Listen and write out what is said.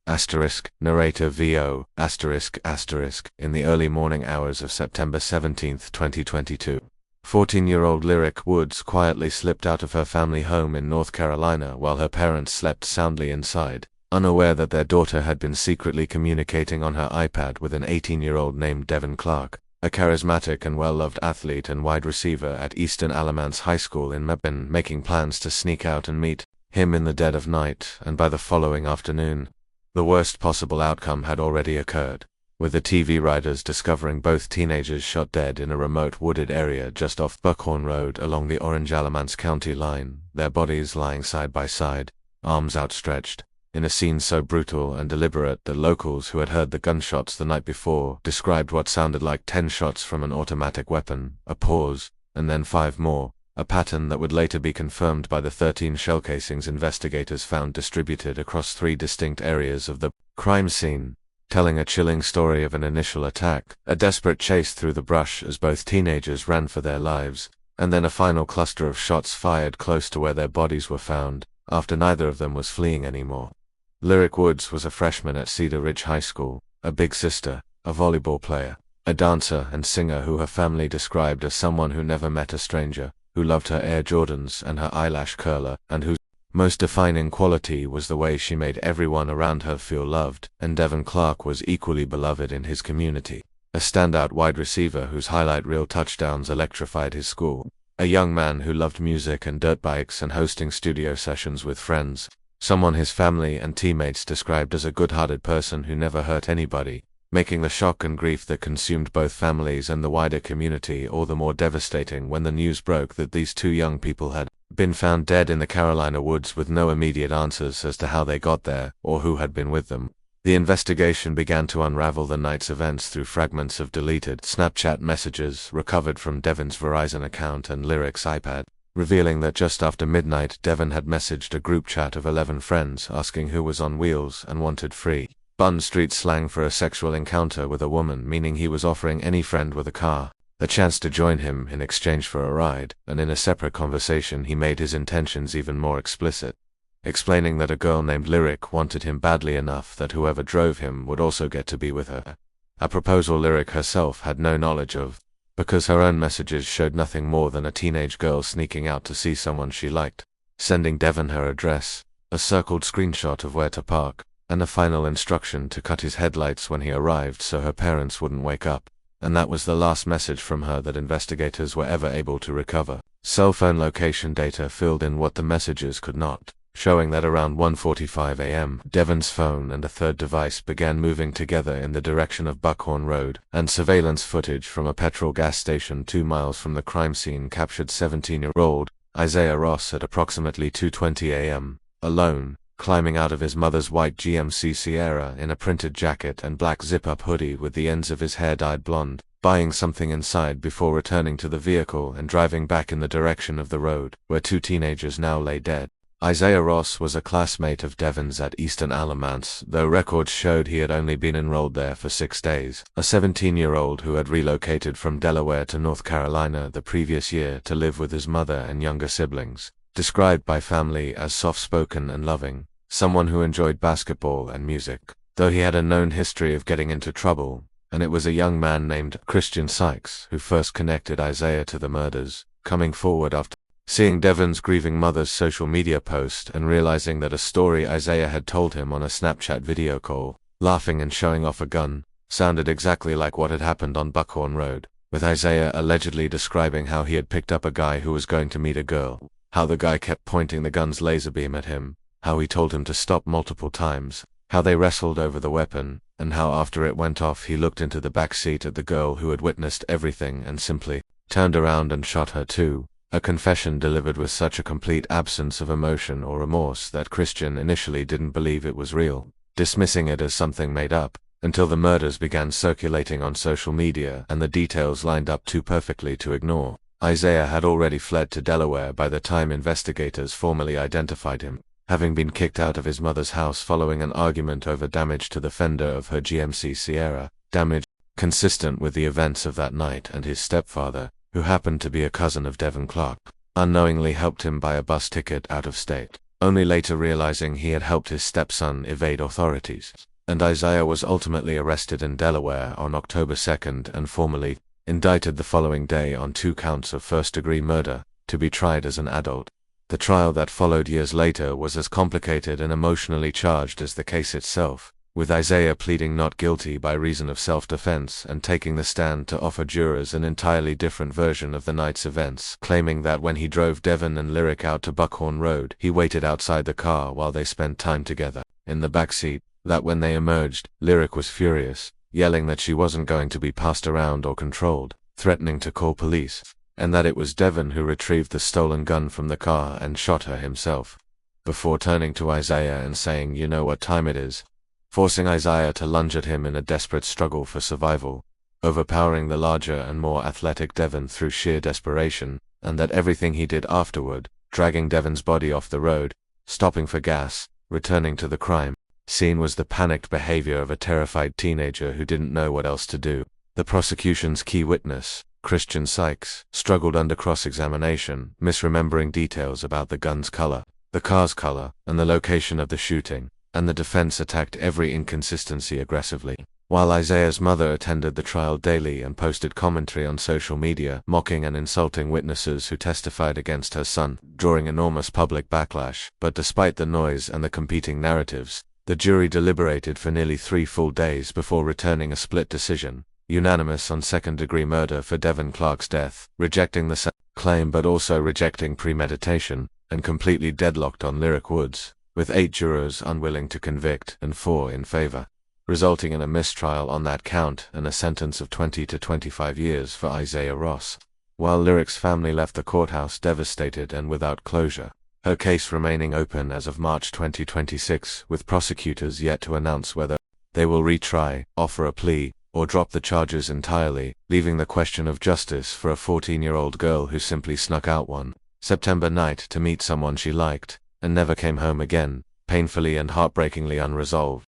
Narrator VO, in the early morning hours of September 17, 2022. 14-year-old Lyric Woods quietly slipped out of her family home in North Carolina while her parents slept soundly inside, unaware that their daughter had been secretly communicating on her iPad with an 18-year-old named Devin Clark, a charismatic and well-loved athlete and wide receiver at Eastern Alamance High School in Mebane, making plans to sneak out and meet him in the dead of night and by the following afternoon. The worst possible outcome had already occurred, with the TV writers discovering both teenagers shot dead in a remote wooded area just off Buckhorn Road along the Orange-Alamance County line, their bodies lying side by side, arms outstretched, in a scene so brutal and deliberate that locals who had heard the gunshots the night before described what sounded like 10 shots from an automatic weapon, a pause, and then 5 more, a pattern that would later be confirmed by the 13 shell casings investigators found distributed across 3 distinct areas of the crime scene, telling a chilling story of an initial attack, a desperate chase through the brush as both teenagers ran for their lives, and then a final cluster of shots fired close to where their bodies were found, after neither of them was fleeing anymore. Lyric Woods was a freshman at Cedar Ridge High School, a big sister, a volleyball player, a dancer and singer who her family described as someone who never met a stranger, who loved her Air Jordans and her eyelash curler, and whose most defining quality was the way she made everyone around her feel loved, and Devin Clark was equally beloved in his community. A standout wide receiver whose highlight reel touchdowns electrified his school. A young man who loved music and dirt bikes and hosting studio sessions with friends. Someone his family and teammates described as a good-hearted person who never hurt anybody, making the shock and grief that consumed both families and the wider community all the more devastating when the news broke that these 2 young people had been found dead in the Carolina woods with no immediate answers as to how they got there or who had been with them. The investigation began to unravel the night's events through fragments of deleted Snapchat messages recovered from Devin's Verizon account and Lyric's iPad, revealing that just after midnight Devin had messaged a group chat of 11 friends asking who was on wheels and wanted free Bun Street slang for a sexual encounter with a woman, meaning he was offering any friend with a car the chance to join him in exchange for a ride, and in a separate conversation he made his intentions even more explicit, explaining that a girl named Lyric wanted him badly enough that whoever drove him would also get to be with her. A proposal Lyric herself had no knowledge of, because her own messages showed nothing more than a teenage girl sneaking out to see someone she liked, sending Devin her address, a circled screenshot of where to park, and a final instruction to cut his headlights when he arrived so her parents wouldn't wake up. And that was the last message from her that investigators were ever able to recover. Cell phone location data filled in what the messages could not, showing that around 1:45 a.m., Devin's phone and a third device began moving together in the direction of Buckhorn Road, and surveillance footage from a petrol gas station 2 miles from the crime scene captured 17-year-old Isaiah Ross at approximately 2:20 a.m., alone, climbing out of his mother's white GMC Sierra in a printed jacket and black zip-up hoodie with the ends of his hair dyed blonde, buying something inside before returning to the vehicle and driving back in the direction of the road, where 2 teenagers now lay dead. Isaiah Ross was a classmate of Devin's at Eastern Alamance, though records showed he had only been enrolled there for 6 days. A 17-year-old who had relocated from Delaware to North Carolina the previous year to live with his mother and younger siblings. Described by family as soft-spoken and loving, someone who enjoyed basketball and music, though he had a known history of getting into trouble, and it was a young man named Christian Sykes who first connected Isaiah to the murders, coming forward after seeing Devin's grieving mother's social media post and realizing that a story Isaiah had told him on a Snapchat video call, laughing and showing off a gun, sounded exactly like what had happened on Buckhorn Road, with Isaiah allegedly describing how he had picked up a guy who was going to meet a girl, how the guy kept pointing the gun's laser beam at him, how he told him to stop multiple times, how they wrestled over the weapon, and how after it went off he looked into the back seat at the girl who had witnessed everything and simply turned around and shot her too, a confession delivered with such a complete absence of emotion or remorse that Christian initially didn't believe it was real, dismissing it as something made up, until the murders began circulating on social media and the details lined up too perfectly to ignore. Isaiah had already fled to Delaware by the time investigators formally identified him, having been kicked out of his mother's house following an argument over damage to the fender of her GMC Sierra, damage consistent with the events of that night, and his stepfather, who happened to be a cousin of Devin Clark, unknowingly helped him buy a bus ticket out of state. only later realizing he had helped his stepson evade authorities. And Isaiah was ultimately arrested in Delaware on October 2nd and formally indicted the following day on 2 counts of first-degree murder, to be tried as an adult. The trial that followed years later was as complicated and emotionally charged as the case itself, with Isaiah pleading not guilty by reason of self-defense and taking the stand to offer jurors an entirely different version of the night's events, claiming that when he drove Devin and Lyric out to Buckhorn Road, he waited outside the car while they spent time together in the backseat, that when they emerged, Lyric was furious, yelling that she wasn't going to be passed around or controlled, threatening to call police, and that it was Devin who retrieved the stolen gun from the car and shot her himself, before turning to Isaiah and saying, "You know what time it is," forcing Isaiah to lunge at him in a desperate struggle for survival, overpowering the larger and more athletic Devin through sheer desperation, and that everything he did afterward, dragging Devin's body off the road, stopping for gas, returning to the crime scene, was the panicked behavior of a terrified teenager who didn't know what else to do. The prosecution's key witness, Christian Sykes, struggled under cross-examination, misremembering details about the gun's color, the car's color, and the location of the shooting, and the defense attacked every inconsistency aggressively. While Isaiah's mother attended the trial daily and posted commentary on social media, mocking and insulting witnesses who testified against her son, drawing enormous public backlash. But despite the noise and the competing narratives, the jury deliberated for nearly 3 full days before returning a split decision, unanimous on second-degree murder for Devin Clark's death, rejecting the claim but also rejecting premeditation, and completely deadlocked on Lyric Woods, with 8 jurors unwilling to convict and 4 in favor, resulting in a mistrial on that count and a sentence of 20 to 25 years for Isaiah Ross. While Lyric's family left the courthouse devastated and without closure, her case remaining open as of March 2026, with prosecutors yet to announce whether they will retry, offer a plea, or drop the charges entirely, leaving the question of justice for a 14-year-old girl who simply snuck out one September night to meet someone she liked, and never came home again, painfully and heartbreakingly unresolved.